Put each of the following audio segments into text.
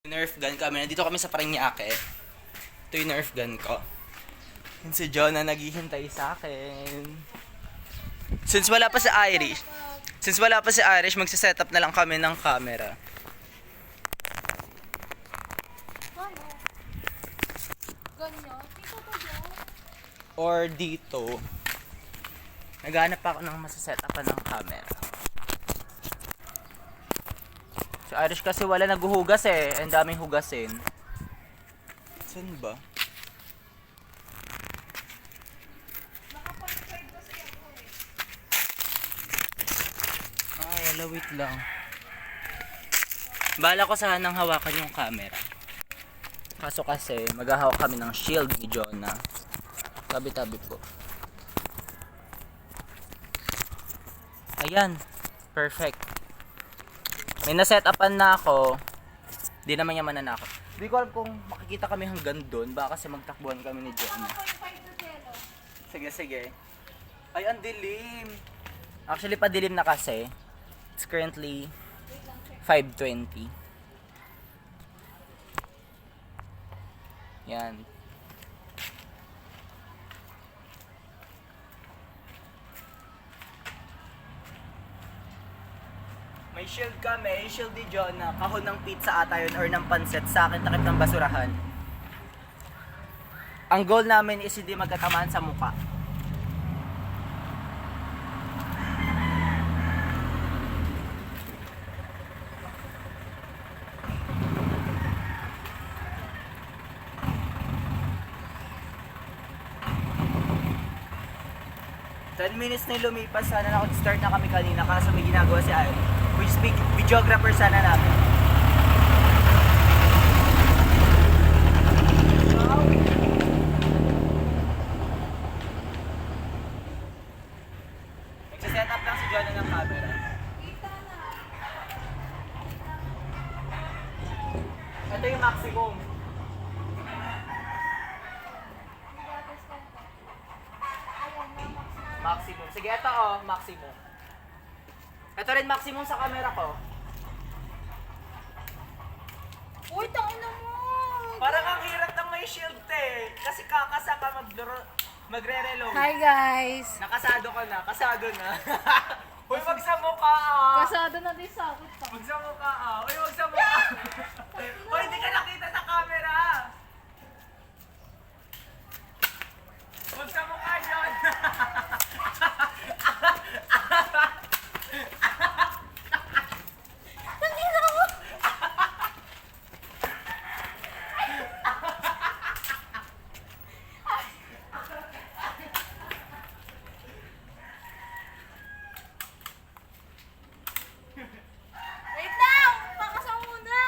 Nerf gun kami. Nandito kami sa Parañaque. Ito yung Nerf gun ko. Yun si John na naghihintay sa akin. Since wala pa si Irish, magsiset up na lang kami ng camera. Ganyan? Dito ko dyan. Or dito. Naghanap ako ng masiset up ng camera. Si Irish kasi wala naghuhugas eh. Ang daming hugasin. Saan ba? Ay, wait lang. Bala ko sanang hawakan yung camera. Kaso kasi, maghahawak kami ng shield ni Jonah. Tabi-tabi po. Ayan. Perfect. May na-set-upan na ako. Di naman niya mananakot. Hindi ko alam kung makikita kami hanggang doon. Baka kasi magtakbuhan kami ni Jonah. Sige, sige. Ay, ang dilim. Actually, padilim na kasi. It's currently 5:20. Yan. May shield kami, shield ni John na kahon ng pizza ata yun or ng pansit, sa akin takip ng basurahan. Ang goal namin is hindi magkatamaan sa mukha. Ten minutes na yung lumipas, sana start na kami kanina kaso may ginagawa si Ay. We speak videographer sana namin. Nagsiset up lang si Jonah ng camera. Ito yung maximum. Maximum. Sige, ito oh, maximum. Ito rin maximum sa camera ko. Uy, tangina mo! Parang ang hirap ng may shield eh. Kasi kakasa ka magre-reload. Hi guys! Nakasado ka na, kasado na. Uy, wag sa mukha ah. Kasado na din sa akin pa. Wag sa mukha ah. Uy, wag sa mukha. Uy, hindi ka nakita sa camera. Wag sa mukha, John. Tangina mo! Wait lang! Pakasa muna!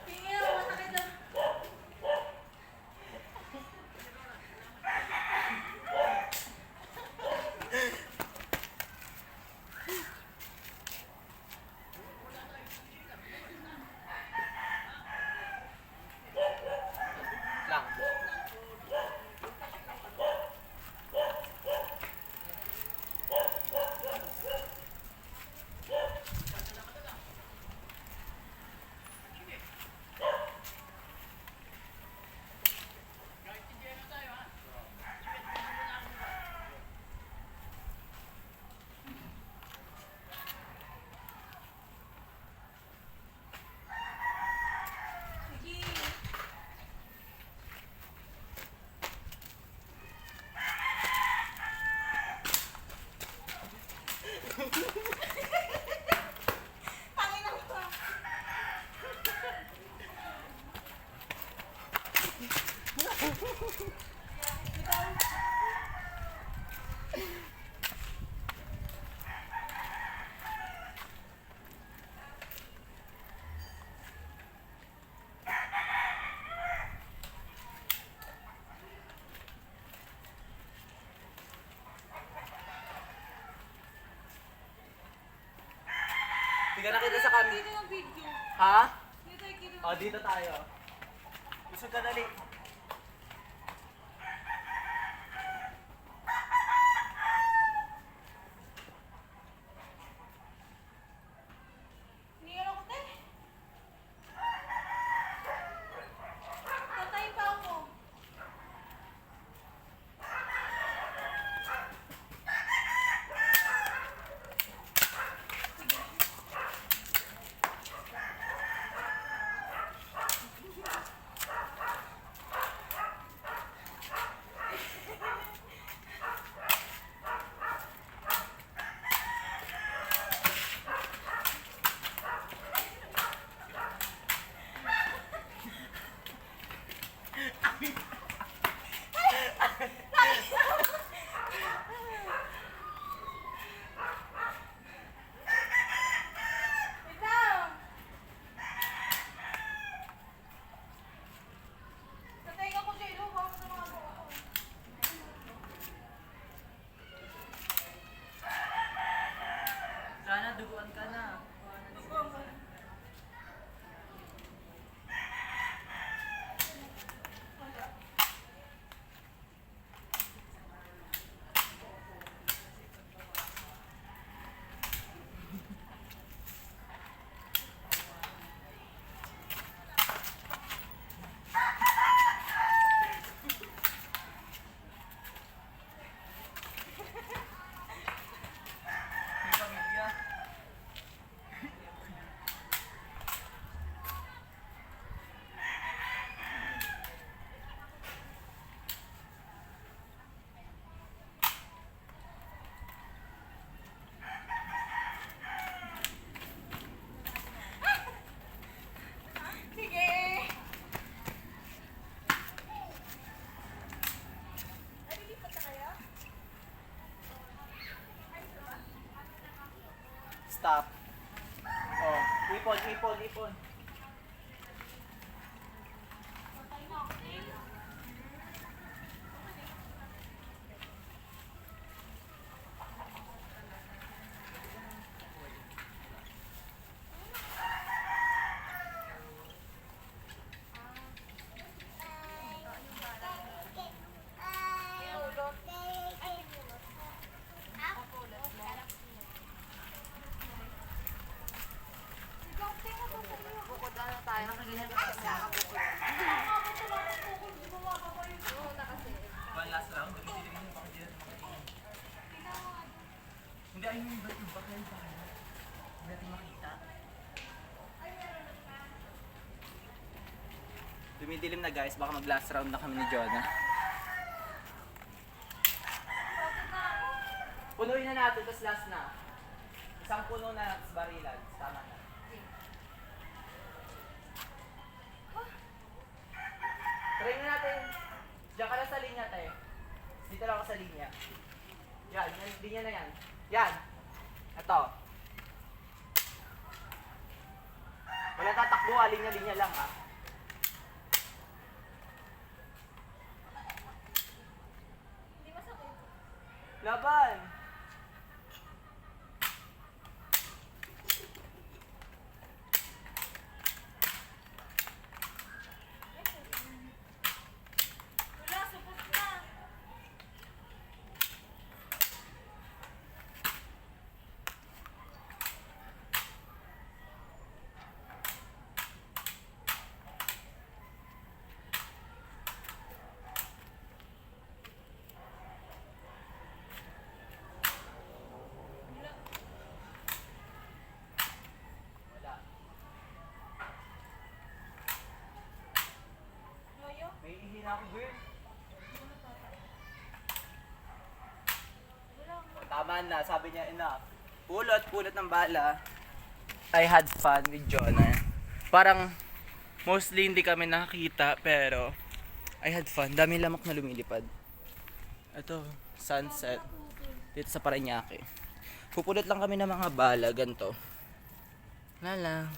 Tingin ako, masakit lang. Lang. Sige. Tangin na ko. Hindi ka nakita sa kami. Dito ng video. Ha? Dito tayo kita. O, dito tayo. Gusto ka dali. Tingin ako, te. Tatay pa ako. Wait lang. Tatay ako, Jello. Baka sa mga ako. Sana duguan ka na. May pamilya. Sige. Ay, lilipat na kayo? Stop. Oh, ipon, ipon, ipon. Patay na ako, te. Bukod ano tayo, nakaganyan ka sa nakabukod. One last round. Baka hindi na makikita. Hindi, ayun yung bakal. Hindi natin makita. Dumidilim na guys, baka mag last round na kami ni Jonah. Punuin na natin, tapos last na. Isang puno na, tapos barilan. Tama na. Try na natin. Diyan ka na sa linya, tayo. Dito lang ako sa linya. Yan, linya na yan. Yan. Ito. Wala tatakbo, linya-linya lang ha. Hindi masakit. Laban! Wala, supot na. Wala. Yoyo? May ihina ako, girl. Tama na, sabi niya enough. Pulot ng bala. I had fun with Jonah. Parang mostly hindi kami nakakita pero I had fun. Dami lamok na lumilipad. Ito, sunset. Dito sa Parañaque. Pupulot lang kami ng mga bala, ganito. Lala.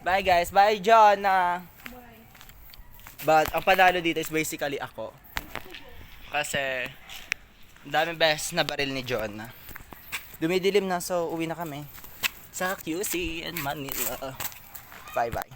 Bye guys, bye Jonah. Bye. But ang panalo dito is basically ako. Kasi ang dami best na baril ni Jonah. Dumidilim na so uwi na kami sa QC in Manila. Bye bye.